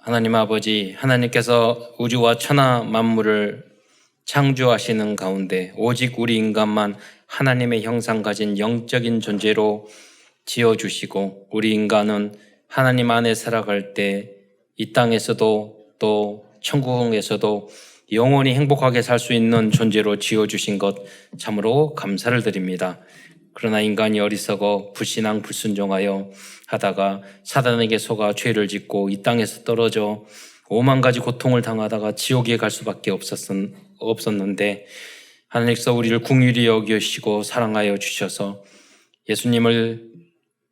하나님 아버지, 하나님께서 우주와 천하 만물을 창조하시는 가운데 오직 우리 인간만 하나님의 형상 가진 영적인 존재로 지어주시고, 우리 인간은 하나님 안에 살아갈 때 이 땅에서도 또 천국에서도 영원히 행복하게 살 수 있는 존재로 지어주신 것 참으로 감사를 드립니다. 그러나 인간이 어리석어 불신앙 불순종하여 하다가 사단에게 속아 죄를 짓고 이 땅에서 떨어져 오만 가지 고통을 당하다가 지옥에 갈 수밖에 없었는데, 하나님께서 우리를 긍휼히 여기시고 사랑하여 주셔서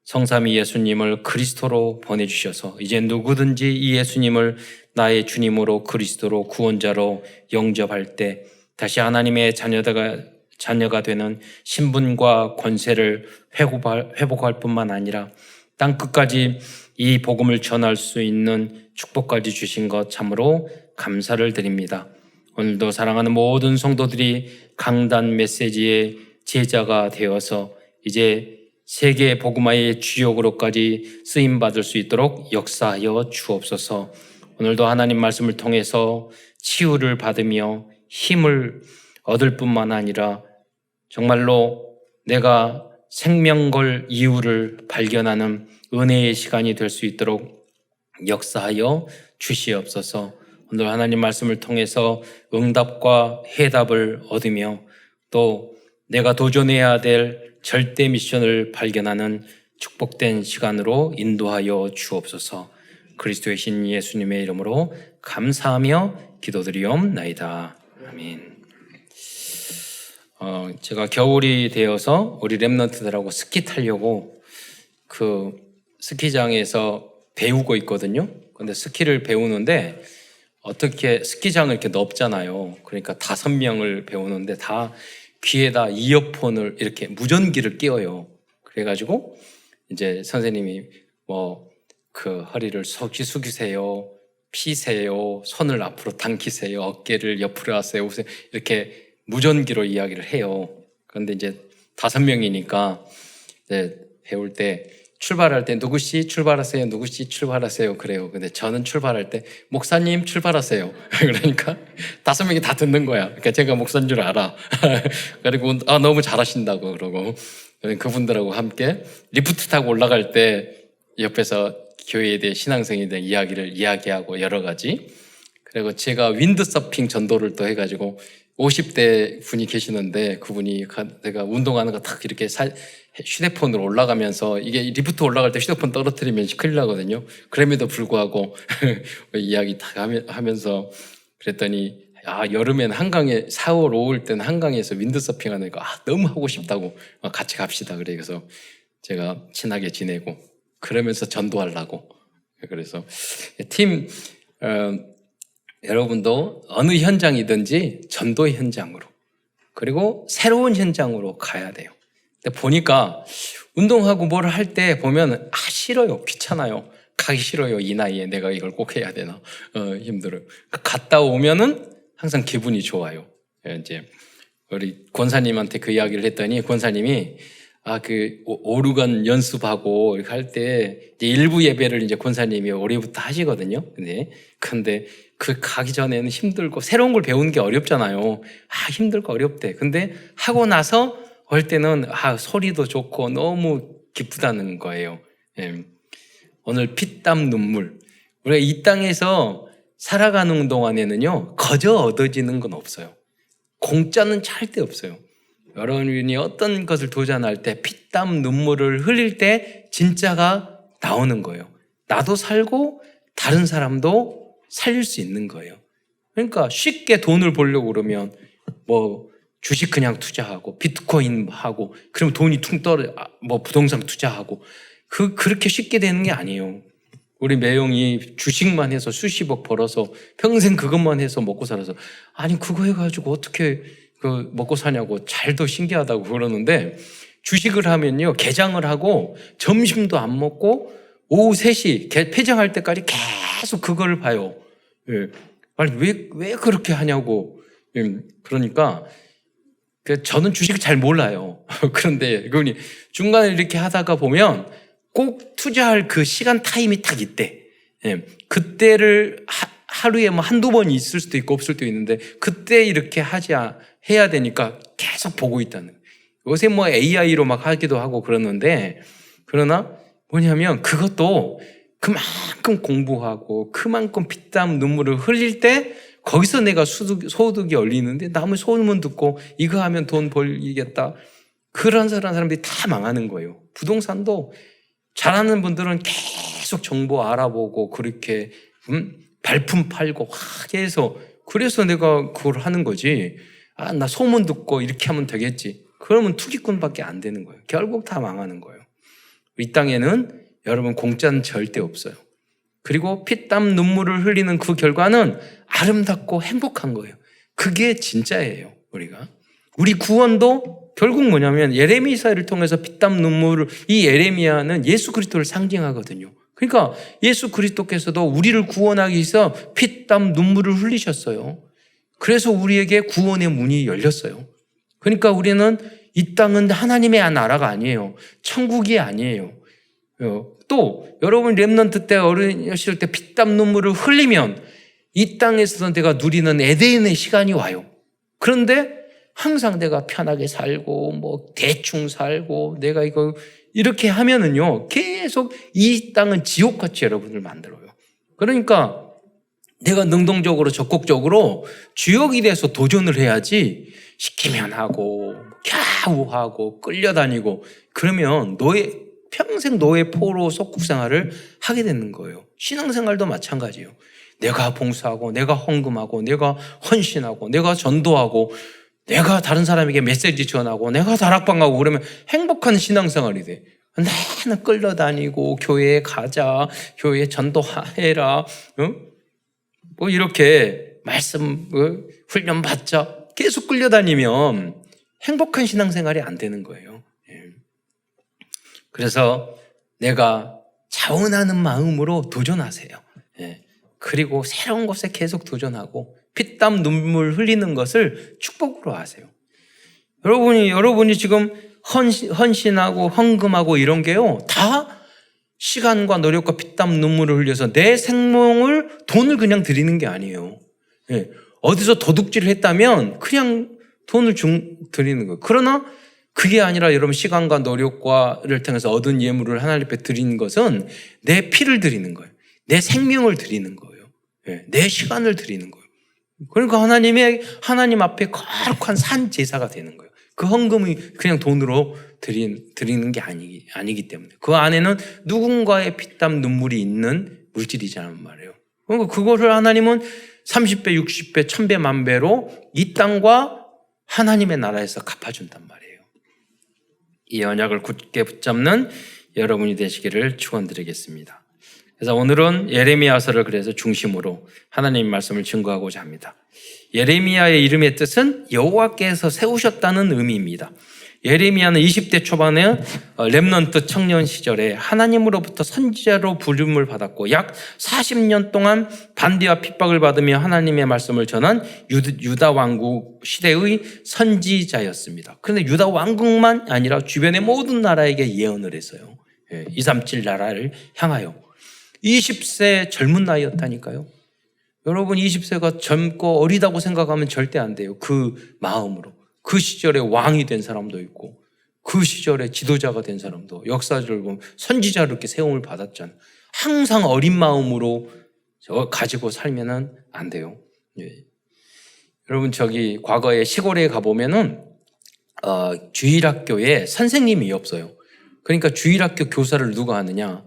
성삼위 예수님을 그리스도로 보내주셔서 이제 누구든지 이 예수님을 나의 주님으로 그리스도로 구원자로 영접할 때 다시 하나님의 자녀가 되는 신분과 권세를 회복할 뿐만 아니라 땅 끝까지 이 복음을 전할 수 있는 축복까지 주신 것 참으로 감사를 드립니다. 오늘도 사랑하는 모든 성도들이 강단 메시지의 제자가 되어서 이제 세계 복음화의 주역으로까지 쓰임받을 수 있도록 역사하여 주옵소서. 오늘도 하나님 말씀을 통해서 치유를 받으며 힘을 얻을 뿐만 아니라 정말로 내가 생명 걸 이유를 발견하는 은혜의 시간이 될 수 있도록 역사하여 주시옵소서. 오늘 하나님 말씀을 통해서 응답과 해답을 얻으며 또 내가 도전해야 될 절대 미션을 발견하는 축복된 시간으로 인도하여 주옵소서. 그리스도의 신 예수님의 이름으로 감사하며 기도드리옵나이다. 아멘. 제가 겨울이 되어서 우리 랩런트들하고 스키 타려고 그 스키장에서 배우고 있거든요. 근데 스키를 배우는데 어떻게 스키장을 이렇게 넓잖아요. 그러니까 5명을 배우는데 다 귀에다 이어폰을 이렇게 무전기를 끼워요. 그래가지고 이제 선생님이 그 허리를 숙이세요, 피세요, 손을 앞으로 당기세요, 어깨를 옆으로 하세요, 이렇게 무전기로 이야기를 해요. 그런데 이제 5명이니까 이제 배울 때 출발할 때 누구씨 출발하세요, 누구씨 출발하세요 그래요. 근데 저는 출발할 때 목사님 출발하세요. 그러니까 5명이 다 듣는 거야. 그러니까 제가 목사인 줄 알아. 그리고 너무 잘하신다고 그러고, 그분들하고 함께 리프트 타고 올라갈 때 옆에서 교회에 대해 신앙성에 대한 이야기를 이야기하고 여러 가지. 그리고 제가 윈드서핑 전도를 또 해가지고 50대 분이 계시는데 그분이 내가 운동하는 거 딱 이렇게 휴대폰으로 올라가면서, 이게 리프트 올라갈 때 휴대폰 떨어뜨리면 큰일 나거든요. 그럼에도 불구하고 이야기 다 하면서 그랬더니 여름엔 한강에 4월 5월 때는 한강에서 윈드서핑 하는 거 너무 하고 싶다고 같이 갑시다. 그래서 제가 친하게 지내고 그러면서 전도하려고. 그래서 팀 여러분도 어느 현장이든지 전도 현장으로, 그리고 새로운 현장으로 가야 돼요. 근데 보니까 운동하고 뭘 할 때 보면 싫어요. 귀찮아요. 가기 싫어요. 이 나이에 내가 이걸 꼭 해야 되나. 힘들어요. 갔다 오면은 항상 기분이 좋아요. 이제 우리 권사님한테 그 이야기를 했더니 권사님이 그 오르간 연습하고 이렇게 할 때 일부 예배를 이제 권사님이 올해부터 하시거든요. 근데 그 가기 전에는 힘들고 새로운 걸 배우는 게 어렵잖아요. 힘들고 어렵대. 근데 하고 나서 올 때는 소리도 좋고 너무 기쁘다는 거예요. 오늘 피땀 눈물. 우리가 이 땅에서 살아가는 동안에는요, 거저 얻어지는 건 없어요. 공짜는 절대 없어요. 여러분이 어떤 것을 도전할 때 피땀 눈물을 흘릴 때 진짜가 나오는 거예요. 나도 살고 다른 사람도 살릴 수 있는 거예요. 그러니까 쉽게 돈을 벌려고 그러면 주식 그냥 투자하고 비트코인 하고 그러면 돈이 퉁 떨어져. 부동산 투자하고 그렇게 쉽게 되는 게 아니에요. 우리 매형이 주식만 해서 수십억 벌어서 평생 그것만 해서 먹고 살아서, 그거 해가지고 어떻게 먹고 사냐고 잘도 신기하다고 그러는데, 주식을 하면요, 개장을 하고 점심도 안 먹고 오후 3시 폐장할 때까지 계속 그걸 봐요. 왜 그렇게 하냐고. 그러니까 저는 주식을 잘 몰라요. 그런데 그분이 중간에 이렇게 하다가 보면 꼭 투자할 그 시간 타임이 딱 있대. 그때를 하루에 뭐 한두 번 있을 수도 있고 없을 수도 있는데 그때 이렇게 해야 되니까 계속 보고 있다는 거예요. 요새 뭐 AI로 막 하기도 하고 그러는데 그러나 뭐냐면 그것도 그만큼 공부하고 그만큼 피땀 눈물을 흘릴 때 거기서 내가 소득이 열리는데 남의 소문 듣고 이거 하면 돈 벌리겠다. 그런 사람들이 다 망하는 거예요. 부동산도 잘하는 분들은 계속 정보 알아보고 그렇게 발품 팔고 해서 그래서 내가 그걸 하는 거지. 나 소문 듣고 이렇게 하면 되겠지. 그러면 투기꾼밖에 안 되는 거예요. 결국 다 망하는 거예요. 이 땅에는 여러분 공짜는 절대 없어요. 그리고 피땀 눈물을 흘리는 그 결과는 아름답고 행복한 거예요. 그게 진짜예요. 우리 구원도 결국 뭐냐면 예레미야를 통해서 피땀 눈물을 이 예레미야는 예수 그리스도를 상징하거든요. 그러니까 예수 그리스도께서도 우리를 구원하기 위해서 피땀 눈물을 흘리셨어요. 그래서 우리에게 구원의 문이 열렸어요. 그러니까 우리는 이 땅은 하나님의 나라가 아니에요. 천국이 아니에요. 또 여러분 렘넌트 때 어린이실 때 피땀 눈물을 흘리면 이 땅에서 내가 누리는 에덴의 시간이 와요. 그런데 항상 내가 편하게 살고 뭐 대충 살고 내가 이렇게 하면은요 계속 이 땅은 지옥같이 여러분을 만들어요. 그러니까 내가 능동적으로 적극적으로 주역이 돼서 도전을 해야지 시키면 하고 갸우하고 끌려다니고 그러면 평생 노예 포로 속국 생활을 하게 되는 거예요. 신앙생활도 마찬가지예요. 내가 봉사하고 내가 헌금하고 내가 헌신하고 내가 전도하고 내가 다른 사람에게 메시지 전하고 내가 다락방 가고 그러면 행복한 신앙생활이 돼. 나는 끌려다니고 교회에 가자, 교회에 전도해라, 뭐 이렇게 말씀 훈련 받자 계속 끌려다니면 행복한 신앙생활이 안 되는 거예요. 그래서 내가 자원하는 마음으로 도전하세요. 그리고 새로운 것에 계속 도전하고 피땀 눈물 흘리는 것을 축복으로 하세요. 여러분이 지금 헌신하고 헌금하고 이런 게요 다 시간과 노력과 피땀 눈물을 흘려서 내 생명을 돈을 그냥 드리는 게 아니에요. 어디서 도둑질을 했다면 그냥 돈을 드리는 거예요. 그러나 그게 아니라 여러분 시간과 노력과를 통해서 얻은 예물을 하나님 앞에 드리는 것은 내 피를 드리는 거예요. 내 생명을 드리는 거예요. 내 시간을 드리는 거예요. 그러니까 하나님 앞에 거룩한 산 제사가 되는 거예요. 그 헌금이 그냥 돈으로 드리는 게 아니기 때문에 그 안에는 누군가의 피땀 눈물이 있는 물질이잖아요 말이에요. 그러니까 그거를 하나님은 30배, 60배, 1000배, 만배로 이 땅과 하나님의 나라에서 갚아준단 말이에요. 이 언약을 굳게 붙잡는 여러분이 되시기를 축원드리겠습니다. 그래서 오늘은 예레미야서를 그래서 중심으로 하나님의 말씀을 증거하고자 합니다. 예레미야의 이름의 뜻은 여호와께서 세우셨다는 의미입니다. 예레미야는 20대 초반에 렘넌트 청년 시절에 하나님으로부터 선지자로 부름을 받았고 약 40년 동안 반대와 핍박을 받으며 하나님의 말씀을 전한 유다 왕국 시대의 선지자였습니다. 그런데 유다 왕국만 아니라 주변의 모든 나라에게 예언을 했어요. 237 나라를 향하여. 20세 젊은 나이였다니까요. 여러분 20세가 젊고 어리다고 생각하면 절대 안 돼요. 그 마음으로. 그 시절에 왕이 된 사람도 있고 그 시절에 지도자가 된 사람도 역사를 보면 선지자로 이렇게 세움을 받았잖아요. 항상 어린 마음으로 가지고 살면 안 돼요. 여러분 과거에 시골에 가보면은 주일학교에 선생님이 없어요. 그러니까 주일학교 교사를 누가 하느냐?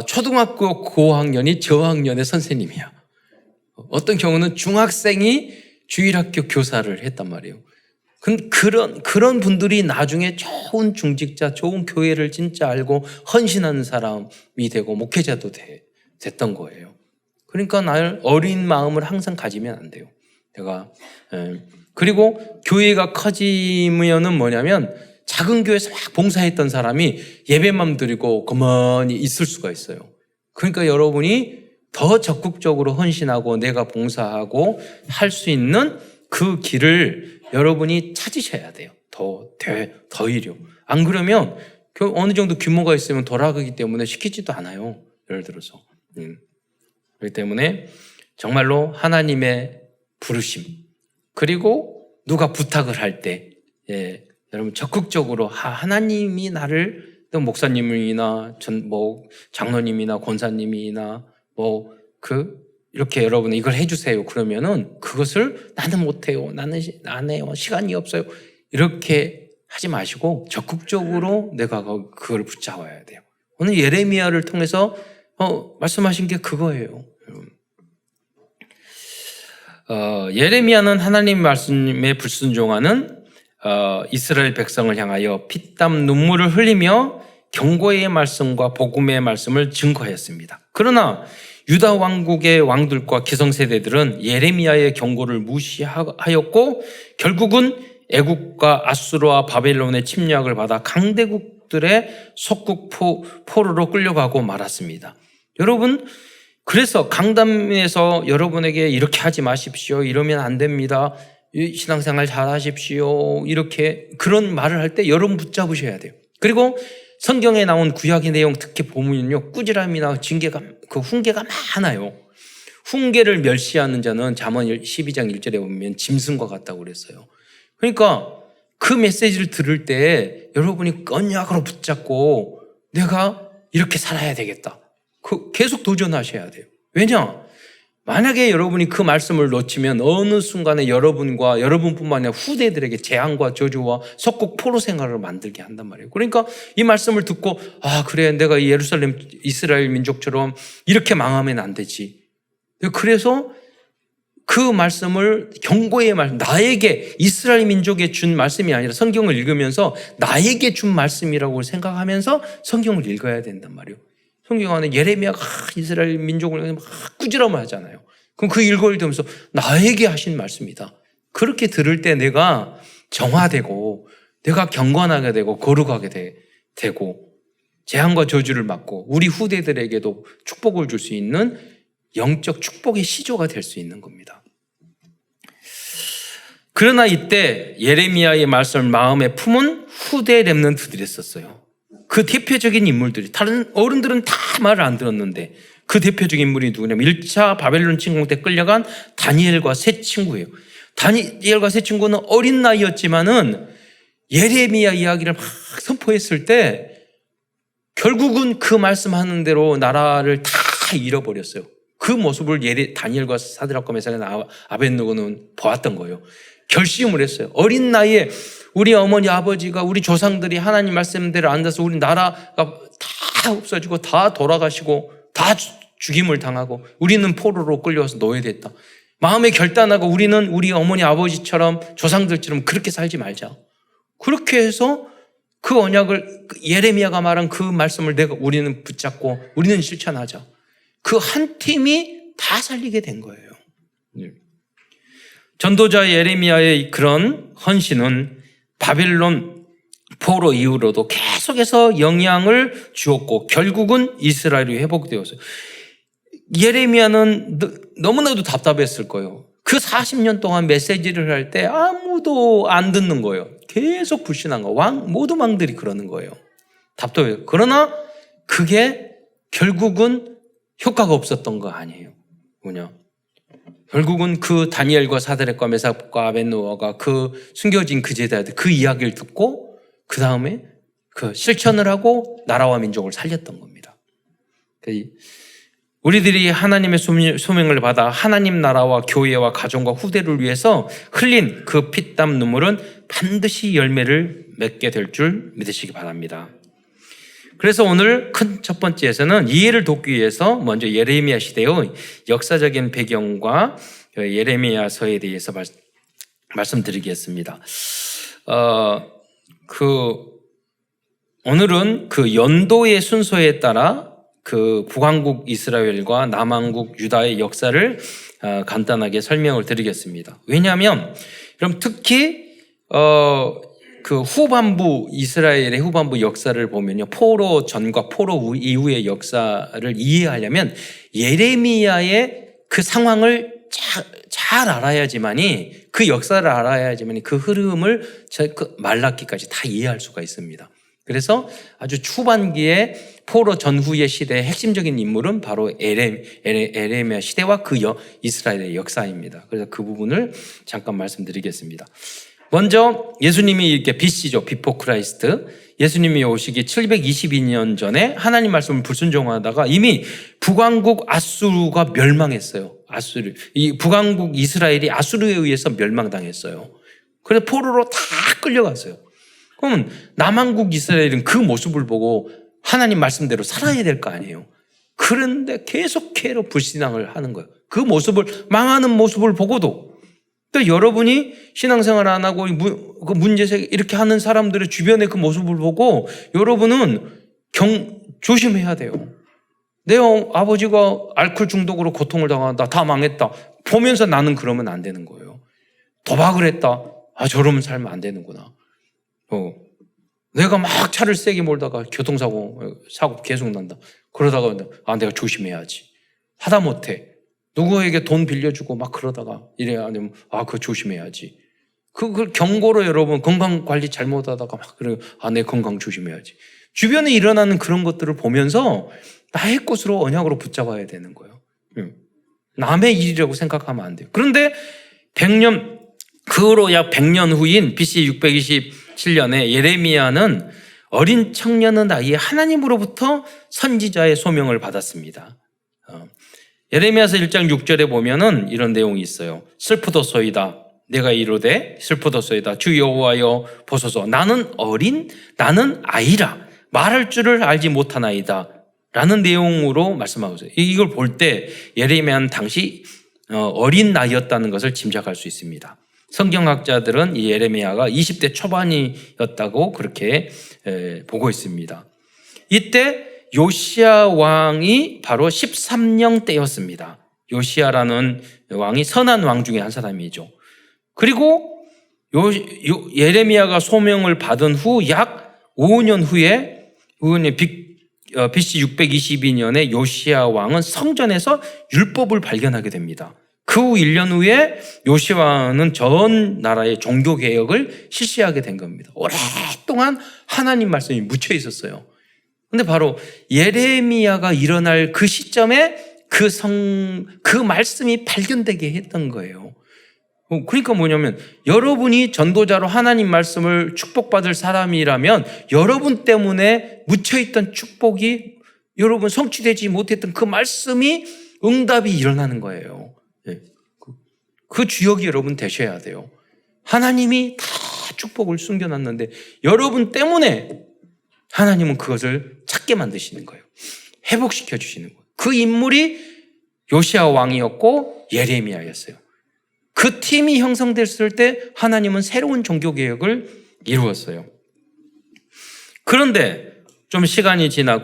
초등학교 고학년이 저학년의 선생님이야. 어떤 경우는 중학생이 주일학교 교사를 했단 말이에요. 그런 분들이 나중에 좋은 중직자, 좋은 교회를 진짜 알고 헌신하는 사람이 되고 목회자도 됐던 거예요. 그러니까 어린 마음을 항상 가지면 안 돼요. 그리고 교회가 커지면은 뭐냐면 작은 교회에서 막 봉사했던 사람이 예배만 드리고 가만히 있을 수가 있어요. 그러니까 여러분이 더 적극적으로 헌신하고 내가 봉사하고 할 수 있는 그 길을 여러분이 찾으셔야 돼요. 더히려. 안 그러면 어느 정도 규모가 있으면 돌아가기 때문에 시키지도 않아요. 예를 들어서. 그렇기 때문에 정말로 하나님의 부르심, 그리고 누가 부탁을 할 때, 여러분 적극적으로 하나님이 나를, 또 목사님이나 장로님이나 권사님이나 이렇게 여러분 이걸 해주세요. 그러면은 그것을 나는 못해요, 나는 안 해요, 시간이 없어요, 이렇게 하지 마시고 적극적으로 내가 그걸 붙잡아야 돼요. 오늘 예레미야를 통해서 말씀하신 게 그거예요. 예레미야는 하나님 말씀에 불순종하는 이스라엘 백성을 향하여 피땀 눈물을 흘리며 경고의 말씀과 복음의 말씀을 증거하였습니다. 그러나 유다 왕국의 왕들과 기성세대들은 예레미야의 경고를 무시하였고 결국은 애국과 아수르와 바벨론의 침략을 받아 강대국들의 속국 포로로 끌려가고 말았습니다. 여러분, 그래서 강단에서 여러분에게 이렇게 하지 마십시오, 이러면 안 됩니다, 신앙생활 잘 하십시오, 이렇게 그런 말을 할 때 여러분 붙잡으셔야 돼요. 그리고 성경에 나온 구약의 내용 특히 보면요, 꾸지람이나 징계가, 훈계가 많아요. 훈계를 멸시하는 자는 잠언 12장 1절에 보면 짐승과 같다고 그랬어요. 그러니까 그 메시지를 들을 때 여러분이 언약으로 붙잡고 내가 이렇게 살아야 되겠다, 계속 도전하셔야 돼요. 왜냐? 만약에 여러분이 그 말씀을 놓치면 어느 순간에 여러분과 여러분뿐만 아니라 후대들에게 재앙과 저주와 속국 포로 생활을 만들게 한단 말이에요. 그러니까 이 말씀을 듣고 그래, 내가 예루살렘 이스라엘 민족처럼 이렇게 망하면 안 되지. 그래서 그 말씀을, 경고의 말씀, 나에게 이스라엘 민족에 준 말씀이 아니라 성경을 읽으면서 나에게 준 말씀이라고 생각하면서 성경을 읽어야 된단 말이에요. 성경 안에 예레미야가 이스라엘 민족을 막 꾸지람을 하잖아요. 그럼 그 일거를 들으면서 나에게 하신 말씀이다. 그렇게 들을 때 내가 정화되고 내가 경건하게 되고 거룩하게 되고 재앙과 저주를 막고 우리 후대들에게도 축복을 줄 수 있는 영적 축복의 시조가 될 수 있는 겁니다. 그러나 이때 예레미야의 말씀을 마음에 품은 후대 렘넌트들이 있었어요. 그 대표적인 인물들이, 다른 어른들은 다 말을 안 들었는데 그 대표적인 인물이 누구냐면 1차 바벨론 침공 때 끌려간 다니엘과 세 친구예요. 다니엘과 세 친구는 어린 나이였지만은 예레미야 이야기를 막 선포했을 때 결국은 그 말씀하는 대로 나라를 다 잃어버렸어요. 그 모습을 다니엘과 사드락과 메삭과 아벳느고는 보았던 거예요. 결심을 했어요. 어린 나이에 우리 어머니 아버지가, 우리 조상들이 하나님 말씀대로 앉아서 우리 나라가 다 없어지고 다 돌아가시고 다 죽임을 당하고 우리는 포로로 끌려와서 노예됐다. 마음에 결단하고 우리는 우리 어머니 아버지처럼 조상들처럼 그렇게 살지 말자. 그렇게 해서 그 언약을, 예레미야가 말한 그 말씀을 우리는 붙잡고 우리는 실천하자. 그 한 팀이 다 살리게 된 거예요. 전도자 예레미야의 그런 헌신은 바벨론 포로 이후로도 계속해서 영향을 주었고 결국은 이스라엘이 회복되었어요. 예레미야는 너무나도 답답했을 거예요. 그 40년 동안 메시지를 할 때 아무도 안 듣는 거예요. 계속 불신한 거. 모든 왕들이 그러는 거예요. 답답해요. 그러나 그게 결국은 효과가 없었던 거 아니에요. 뭐냐? 결국은 그 다니엘과 사드락과 메삭과 아벳느고가 그 숨겨진 그 제자들 그 이야기를 듣고 그 다음에 그 실천을 하고 나라와 민족을 살렸던 겁니다. 우리들이 하나님의 소명을 받아 하나님 나라와 교회와 가정과 후대를 위해서 흘린 그 피땀 눈물은 반드시 열매를 맺게 될 줄 믿으시기 바랍니다. 그래서 오늘 큰 첫 번째에서는 이해를 돕기 위해서 먼저 예레미야 시대의 역사적인 배경과 예레미야서에 대해서 말씀드리겠습니다. 오늘은 그 연도의 순서에 따라 그 북왕국 이스라엘과 남왕국 유다의 역사를 간단하게 설명을 드리겠습니다. 왜냐하면 그럼 특히 그 후반부, 이스라엘의 후반부 역사를 보면요, 포로 전과 포로 이후의 역사를 이해하려면 예레미야의 그 상황을 잘 알아야지만이, 그 역사를 알아야지만이 그 흐름을 그 말라기까지 다 이해할 수가 있습니다. 그래서 아주 초반기에 포로 전후의 시대의 핵심적인 인물은 바로 에레미야 시대와 그 이스라엘의 역사입니다. 그래서 그 부분을 잠깐 말씀드리겠습니다. 먼저 예수님이 이렇게 BC죠. 비포 크라이스트. 예수님이 오시기 722년 전에 하나님 말씀을 불순종하다가 이미 북왕국 아수르가 멸망했어요. 이 북왕국 이스라엘이 아수르에 의해서 멸망당했어요. 그래서 포로로 다 끌려갔어요. 그러면 남왕국 이스라엘은 그 모습을 보고 하나님 말씀대로 살아야 될 거 아니에요. 그런데 계속해서 불신앙을 하는 거예요. 그 모습을, 망하는 모습을 보고도. 또 여러분이 신앙생활 안 하고 그 문제제기 이렇게 하는 사람들의 주변의 그 모습을 보고 여러분은 조심해야 돼요. 내 아버지가 알코올 중독으로 고통을 당한다. 다 망했다. 보면서 나는 그러면 안 되는 거예요. 도박을 했다. 저러면 살면 안 되는구나. 내가 막 차를 세게 몰다가 교통사고 계속 난다. 그러다가 내가 조심해야지. 하다못해 누구에게 돈 빌려주고 막 그러다가 이래야 안 되면 그거 조심해야지. 그걸 경고로 여러분 건강관리 잘못하다가 막 그래요. 내 건강 조심해야지. 주변에 일어나는 그런 것들을 보면서 나의 것으로 언약으로 붙잡아야 되는 거예요. 남의 일이라고 생각하면 안 돼요. 그런데 그로 약 100년 후인 BC 627년에 예레미야는 어린 청년의 나이에 하나님으로부터 선지자의 소명을 받았습니다. 예레미야서 1장 6절에 보면은 이런 내용이 있어요. 슬프도소이다. 내가 이르되 슬프도소이다. 주 여호와여 보소서. 나는 아이라. 말할 줄을 알지 못하나이다. 라는 내용으로 말씀하고 있어요. 이걸 볼 때 예레미야는 당시 어린 나이였다는 것을 짐작할 수 있습니다. 성경학자들은 이 예레미야가 20대 초반이었다고 그렇게 보고 있습니다. 이때 요시야 왕이 바로 13년 때였습니다. 요시야라는 왕이 선한 왕 중에 한 사람이죠. 그리고 예레미야가 소명을 받은 후 약 5년 후에 BC 622년에 요시야 왕은 성전에서 율법을 발견하게 됩니다. 그 후 1년 후에 요시야 왕은 전 나라의 종교개혁을 실시하게 된 겁니다. 오랫동안 하나님 말씀이 묻혀 있었어요. 근데 바로 예레미야가 일어날 그 시점에 그 말씀이 발견되게 했던 거예요. 그러니까 뭐냐면 여러분이 전도자로 하나님 말씀을 축복받을 사람이라면 여러분 때문에 묻혀있던 축복이 여러분 성취되지 못했던 그 말씀이 응답이 일어나는 거예요. 그 주역이 여러분 되셔야 돼요. 하나님이 다 축복을 숨겨놨는데 여러분 때문에 하나님은 그것을 찾게 만드시는 거예요. 회복시켜 주시는 거예요. 그 인물이 요시야 왕이었고 예레미야였어요. 그 팀이 형성됐을 때 하나님은 새로운 종교개혁을 이루었어요. 그런데 좀 시간이 지난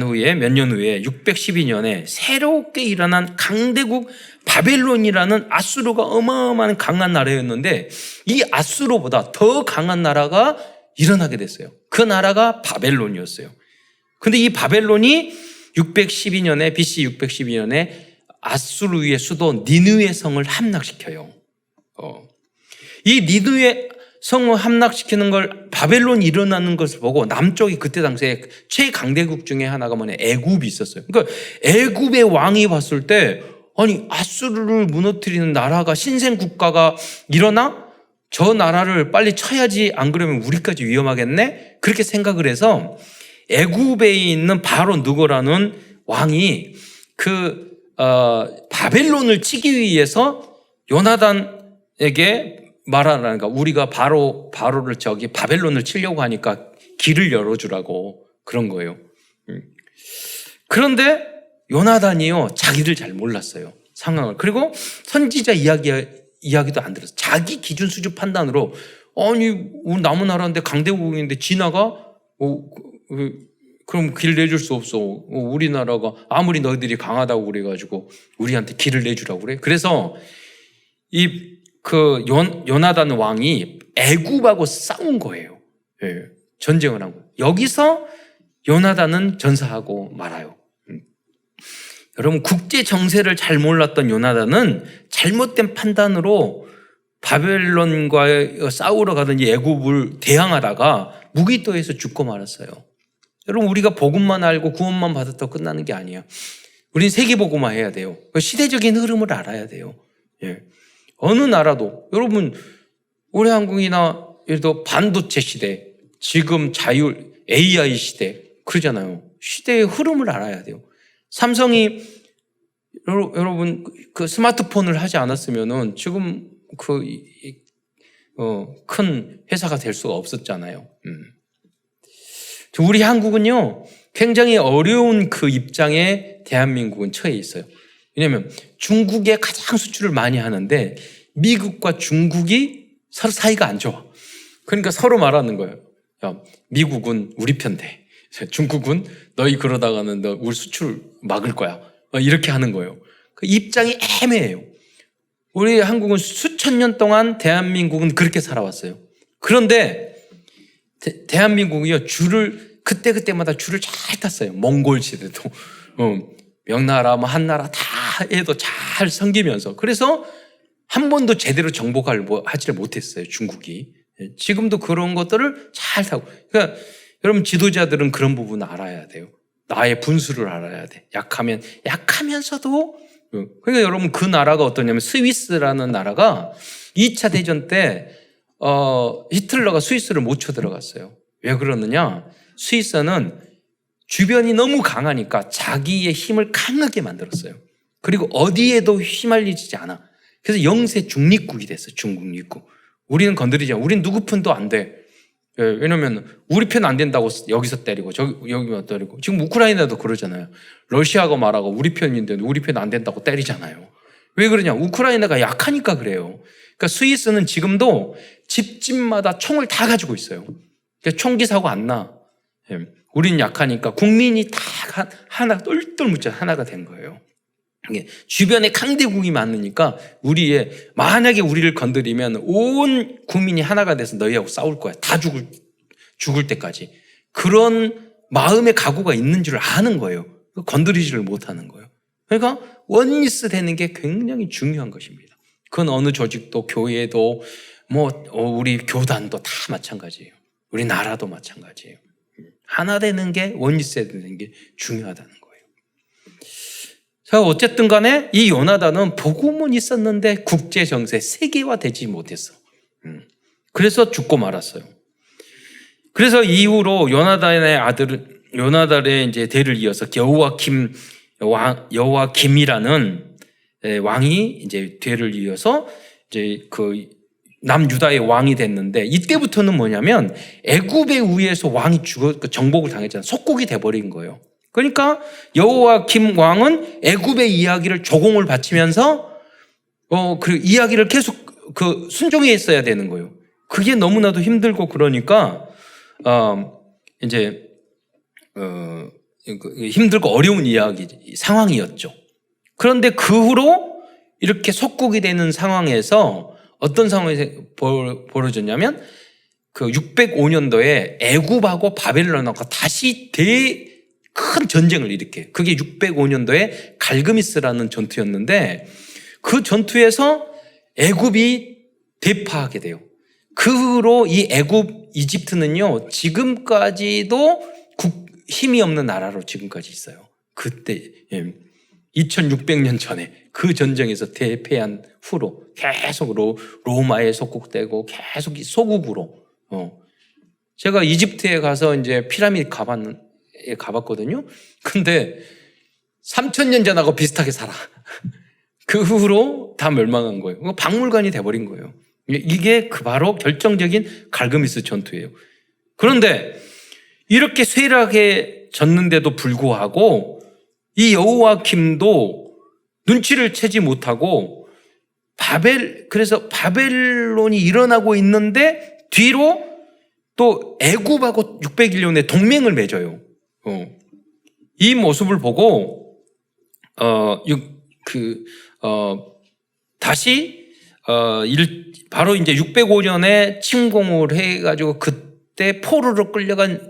후에 몇 년 후에 612년에 새롭게 일어난 강대국 바벨론이라는 아수르가 어마어마한 강한 나라였는데 이 아수르보다 더 강한 나라가 일어나게 됐어요. 그 나라가 바벨론이었어요. 근데 이 바벨론이 BC 612년에 아수르의 수도 니느웨 성을 함락시켜요. 이 니느웨 성을 함락시키는 걸 바벨론이 일어나는 것을 보고 남쪽이 그때 당시에 최강대국 중에 하나가 애굽이 있었어요. 그러니까 애굽의 왕이 봤을 때 아수르를 무너뜨리는 나라가 신생 국가가 일어나? 저 나라를 빨리 쳐야지 안 그러면 우리까지 위험하겠네? 그렇게 생각을 해서 애굽에 있는 바로 느고라는 왕이 바벨론을 치기 위해서 요나단에게 말하라니까 우리가 바로를 바벨론을 치려고 하니까 길을 열어주라고 그런 거예요. 그런데 요나단이요 자기를 잘 몰랐어요. 상황을. 그리고 선지자 이야기도 안 들었어요. 자기 기준 수준 판단으로 우리 남은 나라인데 강대국인데 지나가? 그럼 길 내줄 수 없어. 우리나라가 아무리 너희들이 강하다고 그래가지고 우리한테 길을 내주라고 그래. 그래서 요나단 왕이 애굽하고 싸운 거예요. 전쟁을 한 거예요. 여기서 요나단은 전사하고 말아요. 여러분 국제 정세를 잘 몰랐던 요나단은 잘못된 판단으로 바벨론과 싸우러 가던 애굽을 대항하다가 무기토에서 죽고 말았어요. 여러분, 우리가 복음만 알고 구원만 받았다고 끝나는 게 아니에요. 우린 세계복음화 해야 돼요. 시대적인 흐름을 알아야 돼요. 예. 어느 나라도, 여러분, 우리 한국이나 예를 들어 반도체 시대, 지금 자율, AI 시대, 그러잖아요. 시대의 흐름을 알아야 돼요. 삼성이, 여러분, 그 스마트폰을 하지 않았으면은 지금 큰 회사가 될 수가 없었잖아요. 우리 한국은요, 굉장히 어려운 그 입장에 대한민국은 처해 있어요. 왜냐하면 중국에 가장 수출을 많이 하는데 미국과 중국이 서로 사이가 안 좋아. 그러니까 서로 말하는 거예요. 야, 미국은 우리 편대. 중국은 너희 그러다가는 너 우리 수출 막을 거야. 이렇게 하는 거예요. 그 입장이 애매해요. 우리 한국은 수천 년 동안 대한민국은 그렇게 살아왔어요. 그런데 대한민국이요, 그때마다 줄을 잘 탔어요. 몽골 시대도. 명나라, 한나라 다 해도 잘 섬기면서. 그래서 한 번도 제대로 정복을 하지를 못했어요, 중국이. 지금도 그런 것들을 잘 타고. 그러니까 여러분, 지도자들은 그런 부분 알아야 돼요. 나의 분수를 알아야 돼. 약하면서도. 그러니까 여러분, 그 나라가 어떠냐면 스위스라는 나라가 2차 대전 때 히틀러가 스위스를 못 쳐들어갔어요. 왜 그러느냐? 스위스는 주변이 너무 강하니까 자기의 힘을 강하게 만들었어요. 그리고 어디에도 휘말리지 않아. 그래서 영세 중립국이 됐어요. 중국립국. 우리는 건드리지 않아. 우리는 누구 편도 안 돼. 왜냐면 우리 편 안 된다고 여기서 때리고 여기만 때리고. 지금 우크라이나도 그러잖아요. 러시아가 말하고 우리 편인데 우리 편 안 된다고 때리잖아요. 왜 그러냐? 우크라이나가 약하니까 그래요. 그러니까 스위스는 지금도 집집마다 총을 다 가지고 있어요. 그러니까 총기 사고 안 나. 우리는 약하니까 국민이 다 하나 똘똘 뭉쳐 하나가 된 거예요. 주변에 강대국이 많으니까 만약에 우리를 건드리면 온 국민이 하나가 돼서 너희하고 싸울 거야. 다 죽을 때까지. 그런 마음의 각오가 있는 줄 아는 거예요. 건드리지를 못하는 거예요. 그러니까 원리스 되는 게 굉장히 중요한 것입니다. 그건 어느 조직도, 교회도, 우리 교단도 다 마찬가지예요. 우리 나라도 마찬가지예요. 하나 되는 게, 원리스 되는 게 중요하다는 거예요. 자, 어쨌든 간에 이 요나단은 복음은 있었는데 국제 정세, 세계화되지 못했어. 그래서 죽고 말았어요. 그래서 이후로 요나단의 이제 대를 이어서 여호와김이라는 왕이 이제 대를 이어서 이제 그 남유다의 왕이 됐는데, 이때부터는 뭐냐면 애굽에 의해서 왕이 정복을 당했잖아요. 속국이 돼버린 거예요. 그러니까 여호와김 왕은 애굽의 이야기를 조공을 바치면서 그 이야기를 계속 순종해 있어야 되는 거예요. 그게 너무나도 힘들고, 그러니까 힘들고 어려운 상황이었죠. 그런데 그 후로 이렇게 속국이 되는 상황에서 어떤 상황이 벌어졌냐면, 그 605년도에 애굽하고 바벨론하고 다시 큰 전쟁을 일으켜요. 그게 605년도에 갈그미스라는 전투였는데, 그 전투에서 애굽이 대파하게 돼요. 그 후로 이 이집트는요, 지금까지도 힘이 없는 나라로 지금까지 있어요. 그때 2600년 전에 그 전쟁에서 대패한 후로 계속 로마에 속국되고 계속 소국으로. 제가 이집트에 가서 이제 피라미드 가봤거든요. 근데 3000년 전하고 비슷하게 살아. 그 후로 다 멸망한 거예요. 박물관이 돼버린 거예요. 이게 바로 결정적인 갈그미스 전투예요. 그런데 이렇게 쇠락해 졌는데도 불구하고 이 여호와김도 눈치를 채지 못하고 그래서 바벨론이 일어나고 있는데 뒤로 또 애굽하고 601년에 동맹을 맺어요. 이 모습을 보고 다시 바로 이제 605년에 침공을 해가지고 그때 포로로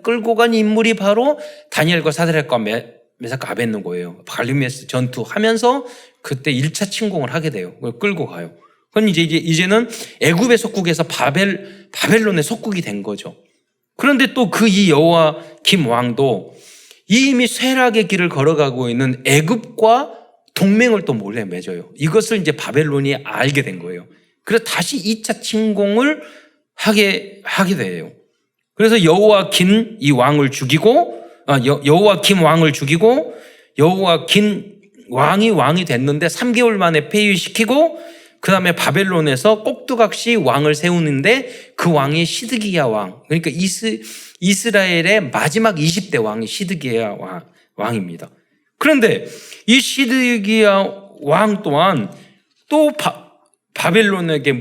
끌고 간 인물이 바로 다니엘과 사드락과 메삭과 아벳느고예요. 갈그미스 전투하면서 그때 1차 침공을 하게 돼요. 끌고 가요. 그건 이제는 애굽의 속국에서 바벨론의 속국이 된 거죠. 그런데 또 그 이 여호와김 왕도 이미 쇠락의 길을 걸어가고 있는 애굽과 동맹을 또 몰래 맺어요. 이것을 이제 바벨론이 알게 된 거예요. 그래서 다시 2차 침공을 하게 돼요. 그래서 여호와김 왕을 죽이고 여호와김 왕이 됐는데 3개월 만에 폐위시키고 그 다음에 바벨론에서 꼭두각시 왕을 세우는데 그 왕이 시드기야 왕. 그러니까 이스라엘의 마지막 20대 왕이 시드기야 왕입니다. 그런데 이 시드기야 왕 또한 또 바벨론에게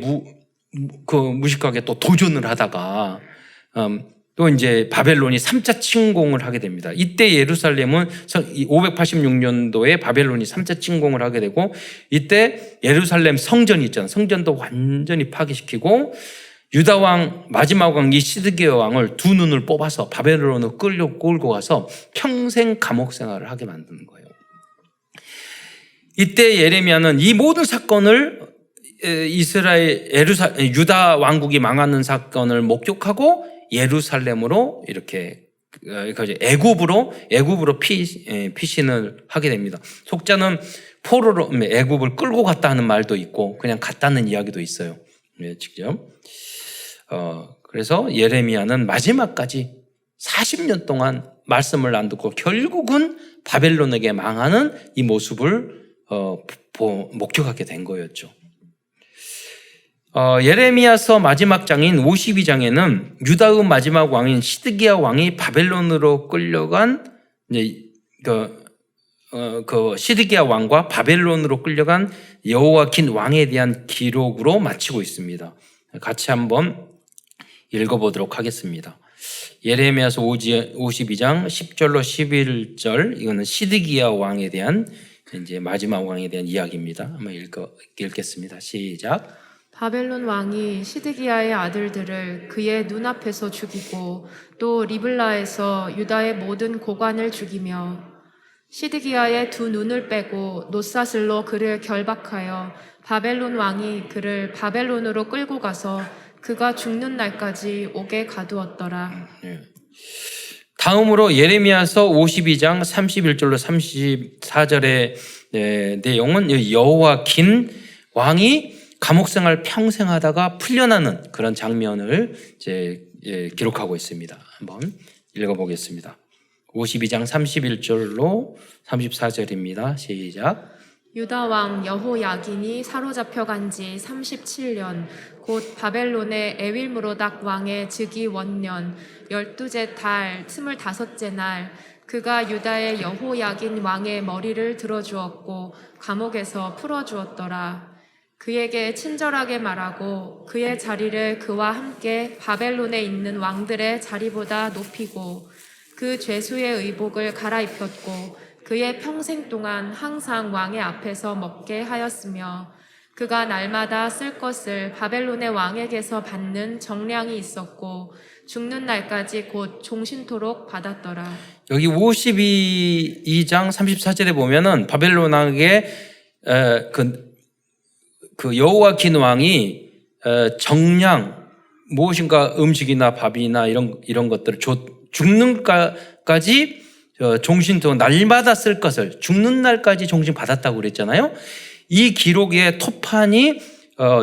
무식하게 또 도전을 하다가 또 이제 바벨론이 3차 침공을 하게 됩니다. 이때 예루살렘은 586년도에 바벨론이 3차 침공을 하게 되고 이때 예루살렘 성전이 있잖아요. 성전도 완전히 파괴시키고 유다 왕 마지막 왕 이 시드기야 왕을 두 눈을 뽑아서 바벨론으로 끌고 가서 평생 감옥 생활을 하게 만드는 거예요. 이때 예레미야는 이 모든 사건을 유다 왕국이 망하는 사건을 목격하고 예루살렘으로 이렇게 애굽으로 피신을 하게 됩니다. 속자는 포로로 애굽을 끌고 갔다 하는 말도 있고 그냥 갔다는 이야기도 있어요. 직접. 그래서 예레미야는 마지막까지 40년 동안 말씀을 안 듣고 결국은 바벨론에게 망하는 이 모습을 목격하게 된 거였죠. 예레미야서 마지막 장인 52장에는 유다의 마지막 왕인 시드기야 왕이 바벨론으로 끌려간 그 시드기야 왕과 바벨론으로 끌려간 여호와긴 왕에 대한 기록으로 마치고 있습니다. 같이 한번 읽어보도록 하겠습니다. 예레미야서 52장 10절로 11절 이거는 시드기야 왕에 대한 이제 마지막 왕에 대한 이야기입니다. 한번 읽겠습니다. 시작. 바벨론 왕이 시드기야의 아들들을 그의 눈앞에서 죽이고 또 리블라에서 유다의 모든 고관을 죽이며 시드기야의 두 눈을 빼고 놋사슬로 그를 결박하여 바벨론 왕이 그를 바벨론으로 끌고 가서 그가 죽는 날까지 옥에 가두었더라. 다음으로 예레미야서 52장 31절로 34절의 내용은 여호와긴 왕이 감옥생활 평생 하다가 풀려나는 그런 장면을 이제 기록하고 있습니다. 한번 읽어보겠습니다. 52장 31절로 34절입니다. 시작. 유다 왕 여호야긴이 사로잡혀간 지 37년 곧 바벨론의 에윌므로닥 왕의 즉위 원년 12째 달 25째 날 그가 유다의 여호야긴 왕의 머리를 들어주었고 감옥에서 풀어주었더라. 그에게 친절하게 말하고 그의 자리를 그와 함께 바벨론에 있는 왕들의 자리보다 높이고 그 죄수의 의복을 갈아입혔고 그의 평생 동안 항상 왕의 앞에서 먹게 하였으며 그가 날마다 쓸 것을 바벨론의 왕에게서 받는 정량이 있었고 죽는 날까지 곧 종신토록 받았더라. 여기 52장 34절에 보면은 바벨론 왕에게 그 여호와긴 왕이 정량 무엇인가 음식이나 밥이나 이런 것들을 죽는까지 종신토록 날마다 쓸 것을 죽는 날까지 종신 받았다고 그랬잖아요. 이 기록의 토판이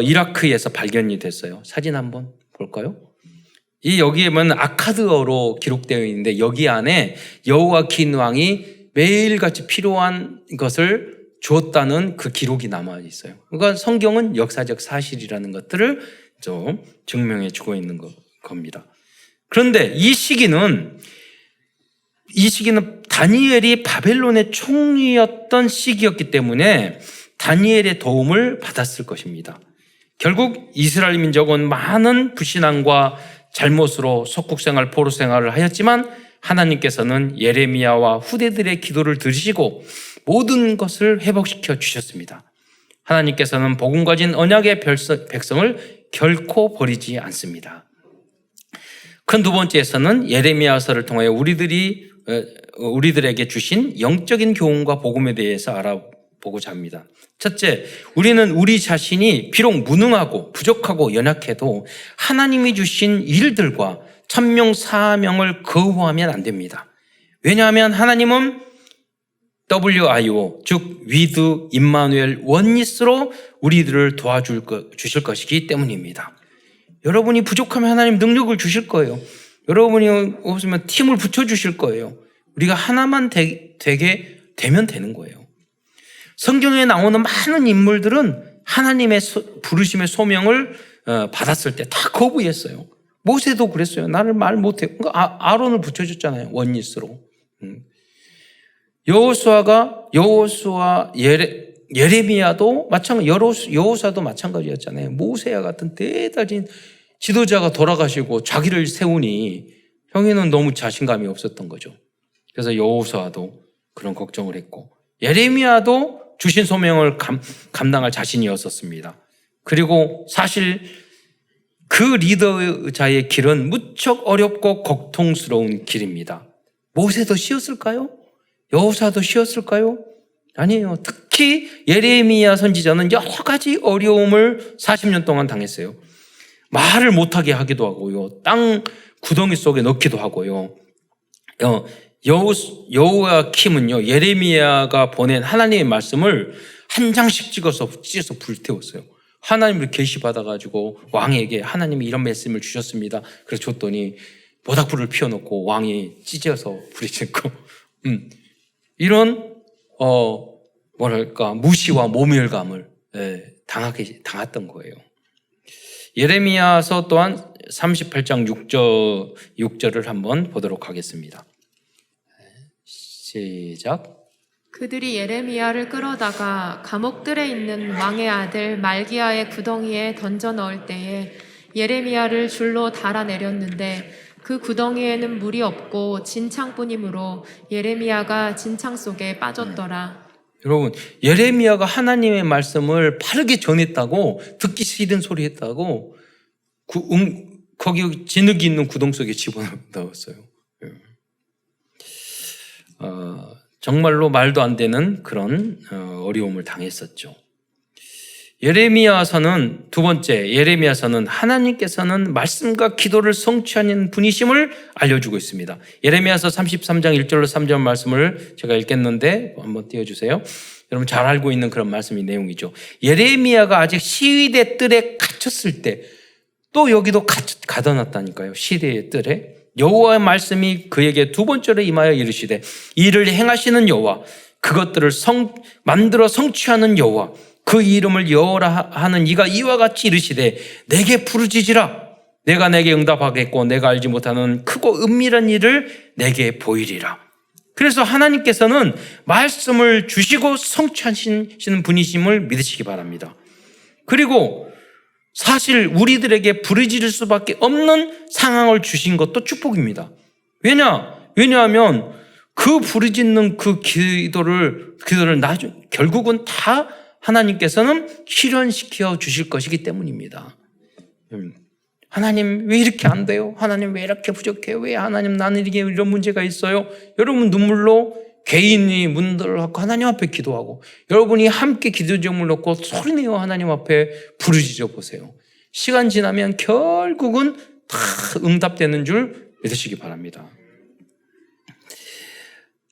이라크에서 발견이 됐어요. 사진 한번 볼까요? 여기에 보면 아카드어로 기록되어 있는데 여기 안에 여호와긴 왕이 매일같이 필요한 것을 주었다는 그 기록이 남아 있어요. 그러니까 성경은 역사적 사실이라는 것들을 좀 증명해 주고 있는 겁니다. 그런데 이 시기는 다니엘이 바벨론의 총리였던 시기였기 때문에 다니엘의 도움을 받았을 것입니다. 결국 이스라엘 민족은 많은 불신앙과 잘못으로 속국생활, 포로생활을 하였지만 하나님께서는 예레미야와 후대들의 기도를 들으시고 모든 것을 회복시켜 주셨습니다. 하나님께서는 복음 가진 언약의 백성을 결코 버리지 않습니다. 큰 두 번째에서는 예레미야서를 통해 우리들에게 주신 영적인 교훈과 복음에 대해서 알아보고자 합니다. 첫째, 우리는 우리 자신이 비록 무능하고 부족하고 연약해도 하나님이 주신 일들과 천명사명을 거부하면 안 됩니다. 왜냐하면 하나님은 WIO, 즉 위드 임마누엘 원리스로 우리들을 도와주실 것이기 때문입니다. 여러분이 부족하면 하나님 능력을 주실 거예요. 여러분이 없으면 팀을 붙여주실 거예요. 우리가 하나만 되게 되면 되는 거예요. 성경에 나오는 많은 인물들은 하나님의 부르심의 소명을 받았을 때 다 거부했어요. 모세도 그랬어요. 나를 말 못해. 아론을 붙여줬잖아요. 원리스로. 여호수아 예레미야도 여호수아도 마찬가지였잖아요. 모세와 같은 대단한 지도자가 돌아가시고 자기를 세우니 형에는 너무 자신감이 없었던 거죠. 그래서 여호수아도 그런 걱정을 했고 예레미야도 주신 소명을 감당할 자신이 없었습니다. 그리고 사실 그 리더자의 길은 무척 어렵고 고통스러운 길입니다. 모세도 쉬었을까요? 여호수아도 쉬었을까요? 아니에요. 특히 예레미야 선지자는 여러 가지 어려움을 40년 동안 당했어요. 말을 못하게 하기도 하고요. 땅 구덩이 속에 넣기도 하고요. 여호야킴은요, 예레미야가 보낸 하나님의 말씀을 한 장씩 찢어서 불태웠어요. 하나님을 계시받아가지고 왕에게 하나님이 이런 말씀을 주셨습니다. 그래서 줬더니 모닥불을 피워놓고 왕이 찢어서 불이 짓고 이런 무시와 모멸감을 당했던 거예요. 예레미야서 또한 38장 6절을 한번 보도록 하겠습니다. 시작. 그들이 예레미야를 끌어다가 감옥들에 있는 왕의 아들 말기야의 구덩이에 던져 넣을 때에 예레미야를 줄로 달아내렸는데 그 구덩이에는 물이 없고 진창뿐이므로 예레미야가 진창 속에 빠졌더라. 여러분, 예레미야가 하나님의 말씀을 바르게 전했다고, 듣기 싫은 소리 했다고 거기 진흙이 있는 구덩 속에 집어넣었어요. 정말로 말도 안 되는 그런 어려움을 당했었죠. 예레미야서는 두 번째, 예레미야서는 하나님께서는 말씀과 기도를 성취하는 분이심을 알려주고 있습니다. 예레미야서 33장 1절로 3절 말씀을 제가 읽겠는데 한번 띄워주세요. 여러분 잘 알고 있는 그런 말씀이 내용이죠. 예레미야가 아직 시위대 뜰에 갇혔을 때 또 여기도 가둬놨다니까요. 시대의 뜰에. 여호와의 말씀이 그에게 두 번째로 임하여 이르시되 이를 행하시는 여호와 그것들을 만들어 성취하는 여호와 그 이름을 여호라 하는 이가 이와 같이 이르시되 내게 부르짖으라 내가 내게 응답하겠고 내가 알지 못하는 크고 은밀한 일을 내게 보이리라. 그래서 하나님께서는 말씀을 주시고 성취하시는 분이심을 믿으시기 바랍니다. 그리고 사실 우리들에게 부르짖을 수밖에 없는 상황을 주신 것도 축복입니다. 왜냐하면 그 부르짖는 그 기도를 결국은 다 하나님께서는 실현시켜 주실 것이기 때문입니다. 하나님 왜 이렇게 안 돼요? 하나님 왜 이렇게 부족해요? 왜 하나님 나는 이런 문제가 있어요? 여러분 눈물로 개인이 문들을 갖고 하나님 앞에 기도하고 여러분이 함께 기도 제목을 놓고 소리내어 하나님 앞에 부르짖어 보세요. 시간 지나면 결국은 다 응답되는 줄 믿으시기 바랍니다.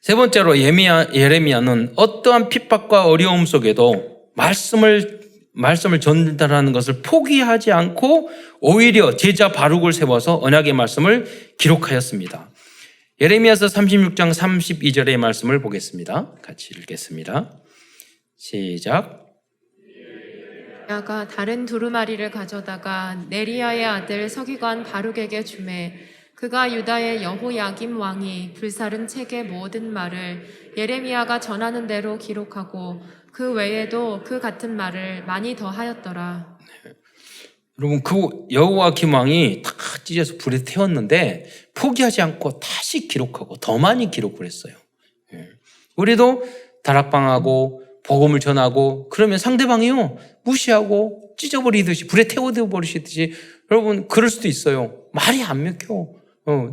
세 번째로 예레미야는 어떠한 핍박과 어려움 속에도 말씀을 전달하는 것을 포기하지 않고 오히려 제자 바룩을 세워서 언약의 말씀을 기록하였습니다. 예레미야서 36장 32절의 말씀을 보겠습니다. 같이 읽겠습니다. 시작. 야가 다른 두루마리를 가져다가 네리야의 아들 서기관 바룩에게 주매 그가 유다의 여호야김 왕이 불사른 책의 모든 말을 예레미야가 전하는 대로 기록하고 그 외에도 그 같은 말을 많이 더하였더라. 여러분 그 여호야김 왕이 다 찢어서 불에 태웠는데 포기하지 않고 다시 기록하고 더 많이 기록을 했어요. 우리도 다락방하고 복음을 전하고 그러면 상대방이요 무시하고 찢어버리듯이 불에 태워버리시듯이 여러분 그럴 수도 있어요. 말이 안 먹혀.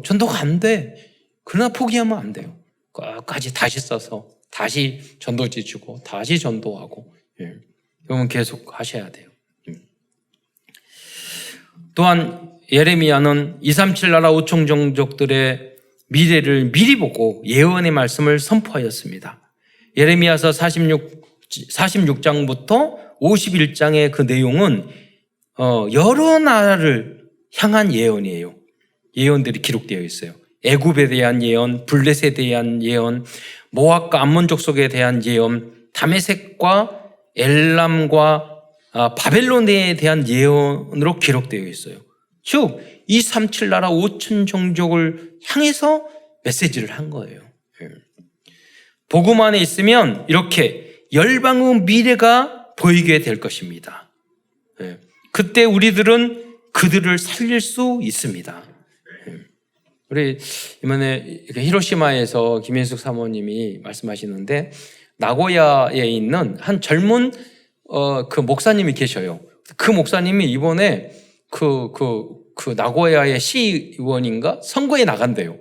전도가 안 돼. 그러나 포기하면 안 돼요. 끝까지 다시 써서 다시 전도지 주고 다시 전도하고 여러분 계속 하셔야 돼요. 또한 예레미야는 237 나라 5천 종족들의 미래를 미리 보고 예언의 말씀을 선포하였습니다. 예레미야서 46장부터 51장의 그 내용은 여러 나라를 향한 예언이에요. 예언들이 기록되어 있어요. 애굽에 대한 예언, 블레셋에 대한 예언, 모압과 암몬 족속에 대한 예언, 다메섹과 엘람과 바벨론에 대한 예언으로 기록되어 있어요. 즉 237 나라 5천 종족을 향해서 메시지를 한 거예요. 복음 안에 있으면 이렇게 열방의 미래가 보이게 될 것입니다. 그때 우리들은 그들을 살릴 수 있습니다. 우리 이번에 히로시마에서 김현숙 사모님이 말씀하시는데 나고야에 있는 한 젊은 그 목사님이 계셔요. 그 목사님이 이번에 그 나고야의 시의원인가 선거에 나간대요.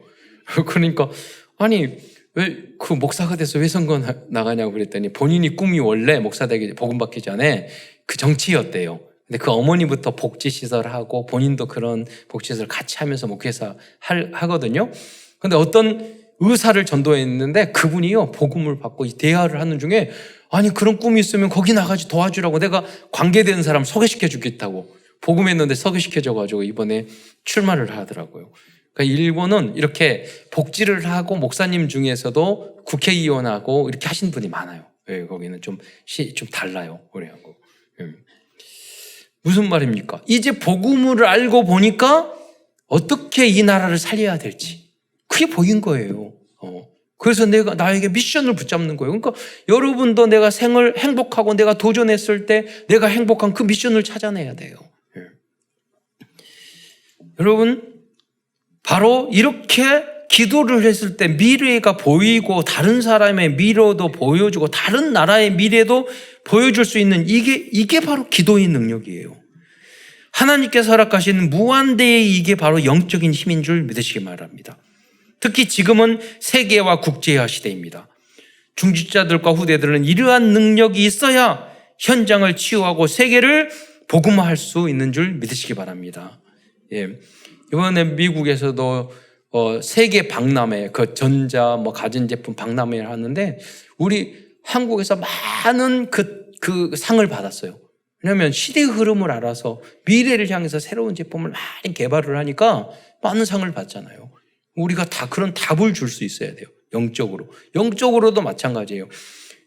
그러니까 아니 왜 그 목사가 돼서 왜 선거 나가냐고 그랬더니 본인이 꿈이 원래 목사 되기 복음 받기 전에 그 정치였대요. 근데 그 어머니부터 복지시설을 하고 본인도 그런 복지시설 같이 하면서 목회사 하거든요. 근데 어떤 의사를 전도했는데 그분이요 복음을 받고 대화를 하는 중에 아니 그런 꿈이 있으면 거기 나가지 도와주라고 내가 관계되는 사람 소개시켜 주겠다고 복음했는데 소개시켜줘가지고 이번에 출마를 하더라고요. 그러니까 일본은 이렇게 복지를 하고 목사님 중에서도 국회의원하고 이렇게 하신 분이 많아요. 네, 거기는 좀 달라요. 우리하고. 무슨 말입니까? 이제 복음을 알고 보니까 어떻게 이 나라를 살려야 될지 그게 보인 거예요. 그래서 내가 나에게 미션을 붙잡는 거예요. 그러니까 여러분도 내가 생을 행복하고 내가 도전했을 때 내가 행복한 그 미션을 찾아내야 돼요. 여러분 바로 이렇게 기도를 했을 때 미래가 보이고 다른 사람의 미래도 보여주고 다른 나라의 미래도 보여줄 수 있는 이게 바로 기도의 능력이에요. 하나님께서 허락하신 무한대의 이게 바로 영적인 힘인 줄 믿으시기 바랍니다. 특히 지금은 세계화 국제화 시대입니다. 중직자들과 후대들은 이러한 능력이 있어야 현장을 치유하고 세계를 복음화할 수 있는 줄 믿으시기 바랍니다. 이번에 미국에서도 세계 박람회, 그 전자 가전제품 박람회를 하는데 우리 한국에서 많은 그 상을 받았어요. 왜냐하면 시대의 흐름을 알아서 미래를 향해서 새로운 제품을 많이 개발을 하니까 많은 상을 받잖아요. 우리가 다 그런 답을 줄 수 있어야 돼요. 영적으로도 마찬가지예요.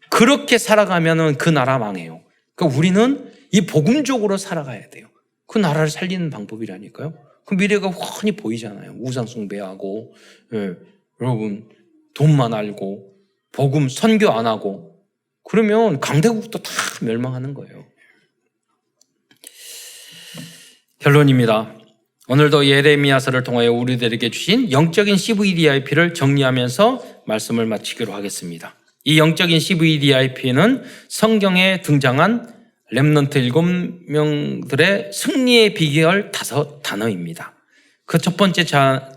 그렇게 살아가면은 그 나라 망해요. 그러니까 우리는 이 복음적으로 살아가야 돼요. 그 나라를 살리는 방법이라니까요. 그 미래가 훤히 보이잖아요. 우상 숭배하고, 여러분 돈만 알고 복음 선교 안 하고 그러면 강대국도 다 멸망하는 거예요. 결론입니다. 오늘도 예레미야서를 통하여 우리들에게 주신 영적인 CVDIP를 정리하면서 말씀을 마치기로 하겠습니다. 이 영적인 CVDIP는 성경에 등장한 렘넌트 7명들의 승리의 비결 5단어입니다. 그 첫 번째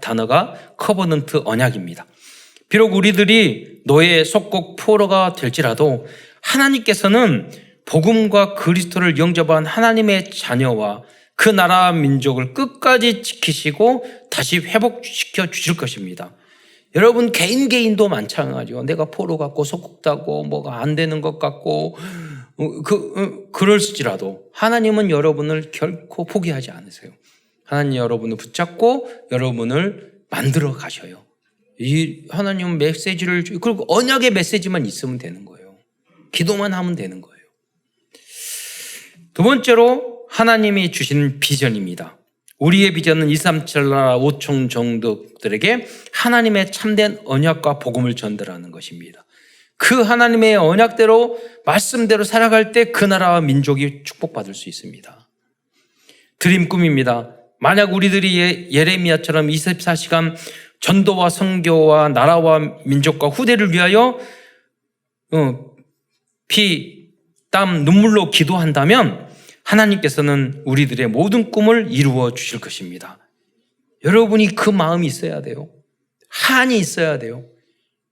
단어가 커버넌트 언약입니다. 비록 우리들이 노예의 속국 포로가 될지라도 하나님께서는 복음과 그리스도를 영접한 하나님의 자녀와 그 나라 민족을 끝까지 지키시고 다시 회복시켜 주실 것입니다. 여러분 개인도 마찬가지요. 내가 포로 같고 속국다고 뭐가 안 되는 것 같고 그럴지라도 하나님은 여러분을 결코 포기하지 않으세요. 하나님 여러분을 붙잡고 여러분을 만들어 가셔요. 이 하나님은 메시지를 그리고 언약의 메시지만 있으면 되는 거예요. 기도만 하면 되는 거예요. 두 번째로 하나님이 주신 비전입니다. 우리의 비전은 237 나라 5천 종족들에게 하나님의 참된 언약과 복음을 전달하는 것입니다. 그 하나님의 언약대로 말씀대로 살아갈 때 그 나라와 민족이 축복받을 수 있습니다. 드림 꿈입니다. 만약 우리들이 예레미야처럼 24시간 전도와 선교와 나라와 민족과 후대를 위하여 피, 땀, 눈물로 기도한다면 하나님께서는 우리들의 모든 꿈을 이루어 주실 것입니다. 여러분이 그 마음이 있어야 돼요. 한이 있어야 돼요.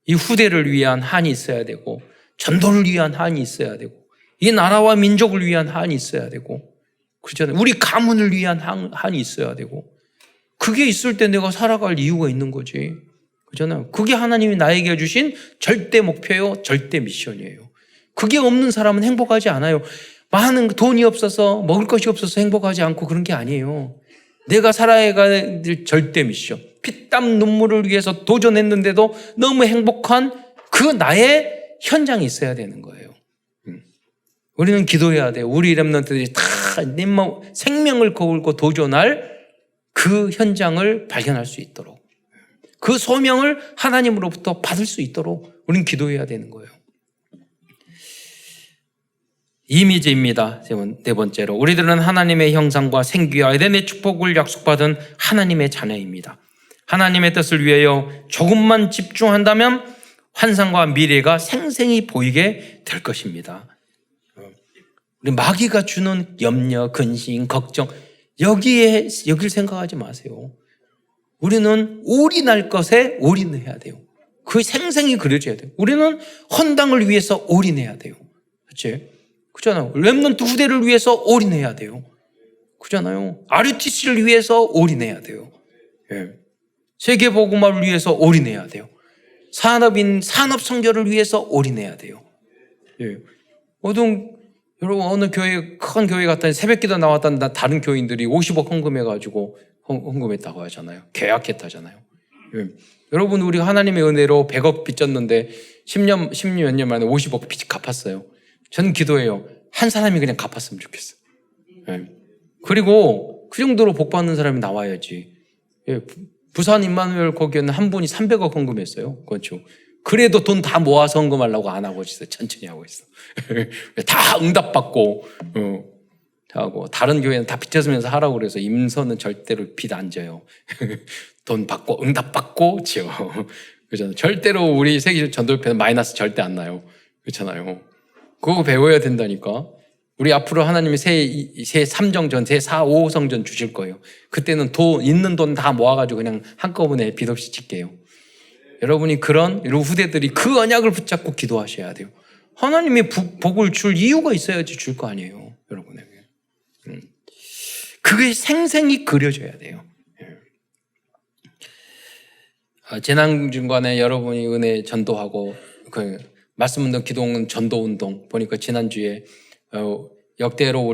이 후대를 위한 한이 있어야 되고 전도를 위한 한이 있어야 되고 이 나라와 민족을 위한 한이 있어야 되고 그렇잖아요. 우리 가문을 위한 한이 있어야 되고 그게 있을 때 내가 살아갈 이유가 있는 거지. 그렇잖아요. 그게 하나님이 나에게 주신 절대 목표요, 절대 미션이에요. 그게 없는 사람은 행복하지 않아요. 많은 돈이 없어서 먹을 것이 없어서 행복하지 않고 그런 게 아니에요. 내가 살아야 될 절대 미션, 피땀 눈물을 위해서 도전했는데도 너무 행복한 그 나의 현장이 있어야 되는 거예요. 우리는 기도해야 돼요. 우리 렘넌트들이 다 생명을 걸고 도전할 그 현장을 발견할 수 있도록, 그 소명을 하나님으로부터 받을 수 있도록 우리는 기도해야 되는 거예요. 이미지입니다. 네 번째로, 우리들은 하나님의 형상과 생기와 에덴의 축복을 약속받은 하나님의 자녀입니다. 하나님의 뜻을 위하여 조금만 집중한다면 환상과 미래가 생생히 보이게 될 것입니다. 우리 마귀가 주는 염려, 근심, 걱정, 여길 생각하지 마세요. 우리는 올인할 것에 올인해야 돼요. 그 생생히 그려져야 돼요. 우리는 헌당을 위해서 올인해야 돼요. 그렇지? 그렇잖아요. 렘넌트 후대를 위해서 올인해야 돼요. 그렇잖아요. RUTC를 위해서 올인해야 돼요. 예. 세계복음화를 위해서 올인해야 돼요. 산업성교를 위해서 올인해야 돼요. 예. 여러분, 어느 교회, 큰 교회 갔더니 새벽기도 나왔다는 다른 교인들이 50억 헌금해가지고 헌금했다고 하잖아요. 계약했다잖아요. 예. 여러분, 우리 하나님의 은혜로 100억 빚졌는데 10몇 년 만에 50억 빚 갚았어요. 저는 기도해요. 한 사람이 그냥 갚았으면 좋겠어요. 예. 그리고 그 정도로 복 받는 사람이 나와야지. 예. 부산 임마누엘 거기에는 한 분이 300억 헌금했어요. 그렇죠. 그래도 돈 다 모아서 헌금하려고 안 하고 있어요. 천천히 하고 있어. 다 응답받고, 하고, 다른 교회는 다 빚져쓰면서 하라고 그래서 임선은 절대로 빚 안 져요. 돈 받고, 응답받고, 지어. 그렇잖아요. 절대로 우리 세계 전도협회는 마이너스 절대 안 나요. 그렇잖아요. 그거 배워야 된다니까. 우리 앞으로 하나님이 새 3정전, 새 4, 5성전 주실 거예요. 그때는 있는 돈 다 모아가지고 그냥 한꺼번에 빚 없이 짓게요. 여러분이 그런 후대들이 그 언약을 붙잡고 기도하셔야 돼요. 하나님이 복을 줄 이유가 있어야지 줄 거 아니에요. 여러분에게. 그게 생생히 그려져야 돼요. 재난중간에 여러분이 은혜 전도하고 말씀운동, 기도운동, 전도운동 보니까 지난주에 역대로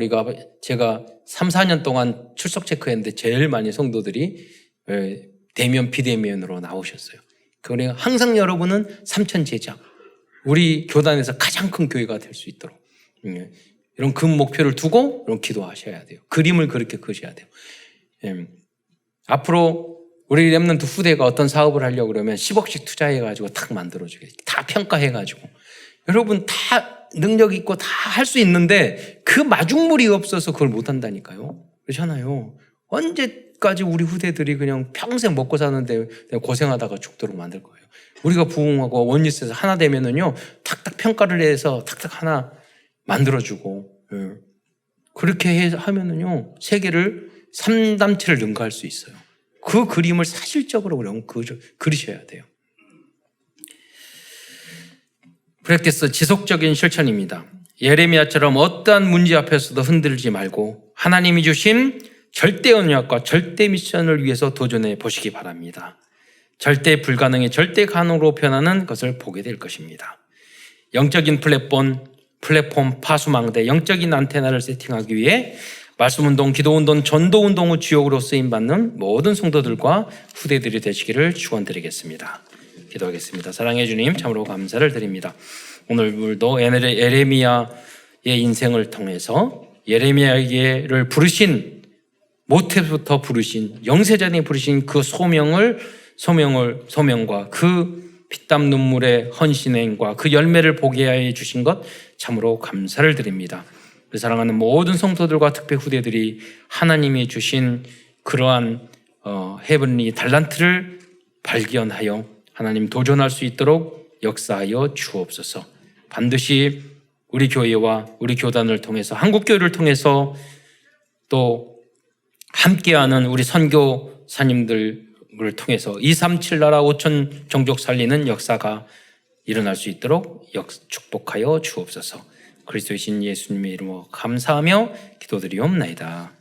제가 3, 4년 동안 출석 체크했는데 제일 많이 성도들이 대면, 비대면으로 나오셨어요. 그러니까 항상 여러분은 3천 제자, 우리 교단에서 가장 큰 교회가 될 수 있도록 이런 큰 목표를 두고 이런 기도하셔야 돼요. 그림을 그렇게 그리셔야 돼요. 앞으로 우리 렘넌트 후대가 어떤 사업을 하려고 그러면 10억씩 투자해가지고 탁 만들어주게, 다 평가해가지고 여러분 다 능력 있고 다 할 수 있는데 그 마중물이 없어서 그걸 못한다니까요. 그렇잖아요. 언제까지 우리 후대들이 그냥 평생 먹고 사는데 고생하다가 죽도록 만들 거예요. 우리가 부흥하고 원리스에서 하나 되면은요, 탁탁 평가를 해서 탁탁 하나 만들어주고, 그렇게 하면은요, 세계를 3단체를 능가할 수 있어요. 그 그림을 사실적으로 그럼 그리셔야 돼요. 프랙티스 지속적인 실천입니다. 예레미야처럼 어떠한 문제 앞에서도 흔들지 말고 하나님이 주신 절대 언약과 절대 미션을 위해서 도전해 보시기 바랍니다. 절대 불가능이 절대 가능으로 변하는 것을 보게 될 것입니다. 영적인 플랫폼 파수망대, 영적인 안테나를 세팅하기 위해 말씀운동, 기도운동, 전도운동의 주역으로 쓰임받는 모든 성도들과 후대들이 되시기를 축원드리겠습니다. 기도하겠습니다. 사랑해 주님, 참으로 감사를 드립니다. 오늘도 예레미야의 인생을 통해서 예레미야를 부르신, 모태부터 부르신, 영세전에 부르신 그 소명과 그 피땀 눈물의 헌신행과 그 열매를 보게 해 주신 것 참으로 감사를 드립니다. 사랑하는 모든 성도들과 특별 후대들이 하나님이 주신 그러한 헤븐리 달란트를 발견하여 하나님 도전할 수 있도록 역사하여 주옵소서. 반드시 우리 교회와 우리 교단을 통해서, 한국교회를 통해서 또 함께하는 우리 선교사님들을 통해서 237 나라 5천 종족 살리는 역사가 일어날 수 있도록 축복하여 주옵소서. 그리스도이신 예수님의 이름으로 감사하며 기도드리옵나이다.